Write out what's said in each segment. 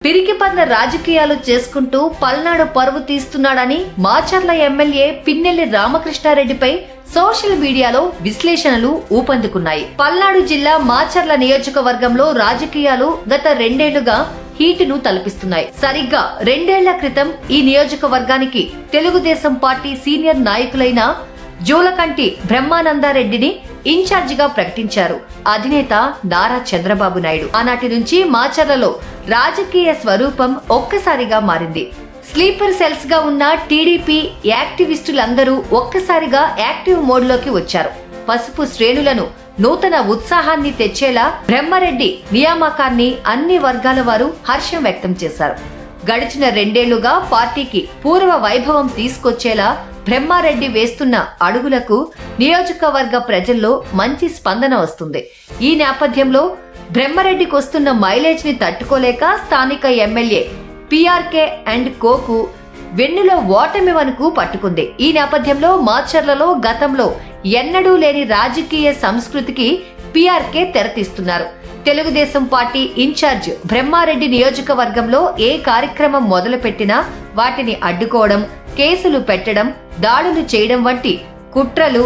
పిరికిపంద రాజకీయాలు చేసుకుంటూ పల్నాడు పరువు తీస్తున్నాడని మాచర్ల ఎమ్మెల్యే పిన్నెల్లి రామకృష్ణారెడ్డిపై సోషల్ మీడియాలో విశ్లేషణలు ఊపందుకున్నాయి. పల్నాడు జిల్లా మాచర్ల నియోజకవర్గంలో రాజకీయాలు గత 2 ఏళ్లుగా హీటును తలపిస్తున్నాయి. సరిగ్గా 2 ఏళ్ల క్రితం ఈ నియోజకవర్గానికి తెలుగుదేశం పార్టీ సీనియర్ నాయకులైన జూలకంటి బ్రహ్మానందరెడ్డిని ఇన్ఛార్జిగా ప్రకటించారు అధినేత నారా చంద్రబాబు నాయుడు. ఆనాటి నుంచి మాచర్లలో రాజకీయ స్వరూపం ఒక్కసారిగా మారింది. స్లీపర్ సెల్స్ గా ఉన్న టీడీపీ యాక్టివిస్టులందరూ ఒక్కసారిగా యాక్టివ్ మోడ్ లోకి వచ్చారు. పసుపు శ్రేణులను నూతన ఉత్సాహాన్ని తెచ్చేలా బ్రహ్మారెడ్డి నియామకాన్ని అన్ని వర్గాల వారు హర్షం వ్యక్తం చేశారు. గడిచిన 2 ఏళ్లుగా పార్టీకి పూర్వ వైభవం తీసుకొచ్చేలా బ్రహ్మారెడ్డి వేస్తున్న అడుగులకు నియోజకవర్గ ప్రజల్లో మంచి స్పందన వస్తుంది. ఈ నేపథ్యంలో బ్రహ్మారెడ్డికి వస్తున్న మైలేజ్ ని తట్టుకోలేక స్థానిక ఎమ్మెల్యే పీఆర్కే అండ్ కోకు వెన్నులో ఓటమి వణుకు పట్టుకుంది. ఈ నేపథ్యంలో మాచర్లలో గతంలో ఎన్నడూ లేని రాజకీయ సంస్కృతికి పీఆర్కే తెరతీస్తున్నారు. తెలుగుదేశం పార్టీ ఇన్ఛార్జ్ బ్రహ్మారెడ్డి నియోజకవర్గంలో ఏ కార్యక్రమం మొదలుపెట్టినా వాటిని అడ్డుకోవడం, కేసులు పెట్టడం, దాడులు చేయడం వంటి కుట్రలు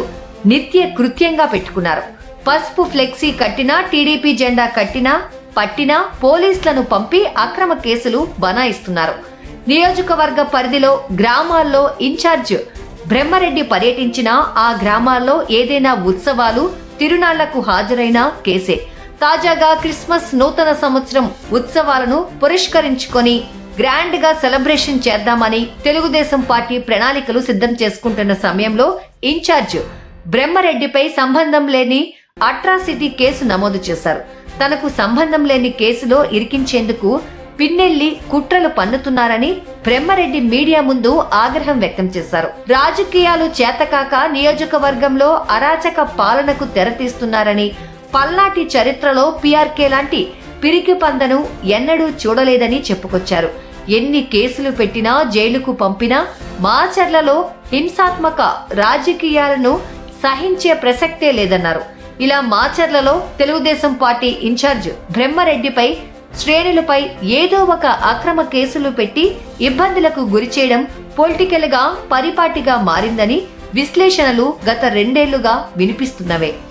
నిత్య కృత్యంగా పెట్టుకున్నారు. పసుపు ఫ్లెక్సీ కట్టినా, టీడీపీ జెండా కట్టినా పట్టినా పోలీసులను పంపి అక్రమ కేసులు బనాయిస్తున్నారు. నియోజకవర్గ పరిధిలో గ్రామాల్లో ఇన్ఛార్జ్ బ్రహ్మారెడ్డి పర్యటించినా ఆ గ్రామాల్లో ఏదైనా ఉత్సవాలు, తిరునాళ్లకు హాజరైన కేసే. తాజాగా క్రిస్మస్, నూతన సంవత్సరం ఉత్సవాలను పురస్కరించుకొని గ్రాండ్ గా సెలబ్రేషన్ చేద్దామని తెలుగుదేశం పార్టీ ప్రణాళికలు సిద్ధం చేసుకుంటున్న సమయంలో ఇన్ఛార్జ్ బ్రహ్మారెడ్డిపై సంబంధం లేని అట్రాసిటీ కేసు నమోదు చేశారు. తనకు సంబంధం లేని కేసులో ఇరికించేందుకు పిన్నెల్లి కుట్రలు పన్నుతున్నారని బ్రహ్మారెడ్డి మీడియా ముందు ఆగ్రహం వ్యక్తం చేశారు. రాజకీయాలు చేతకాక నియోజకవర్గంలో అరాచక పాలనకు తెరతీస్తున్నారని, పల్నాటి చరిత్రలో పీఆర్కే లాంటి పిరికి పందను ఎన్నడూ చూడలేదని చెప్పుకొచ్చారు. ఎన్ని కేసులు పెట్టినా, జైలుకు పంపినా మాచర్లలో హింసాత్మక రాజకీయాలను సహించే ప్రసక్తే లేదన్నారు. ఇలా మాచర్లలో తెలుగుదేశం పార్టీ ఇన్ఛార్జ్ బ్రహ్మారెడ్డిపై, శ్రేణులపై ఏదో ఒక అక్రమ కేసులు పెట్టి ఇబ్బందులకు గురిచేయడం పొలిటికల్ గా పరిపాటిగా మారిందని విశ్లేషణలు గత 2 ఏళ్లుగా వినిపిస్తున్నవే.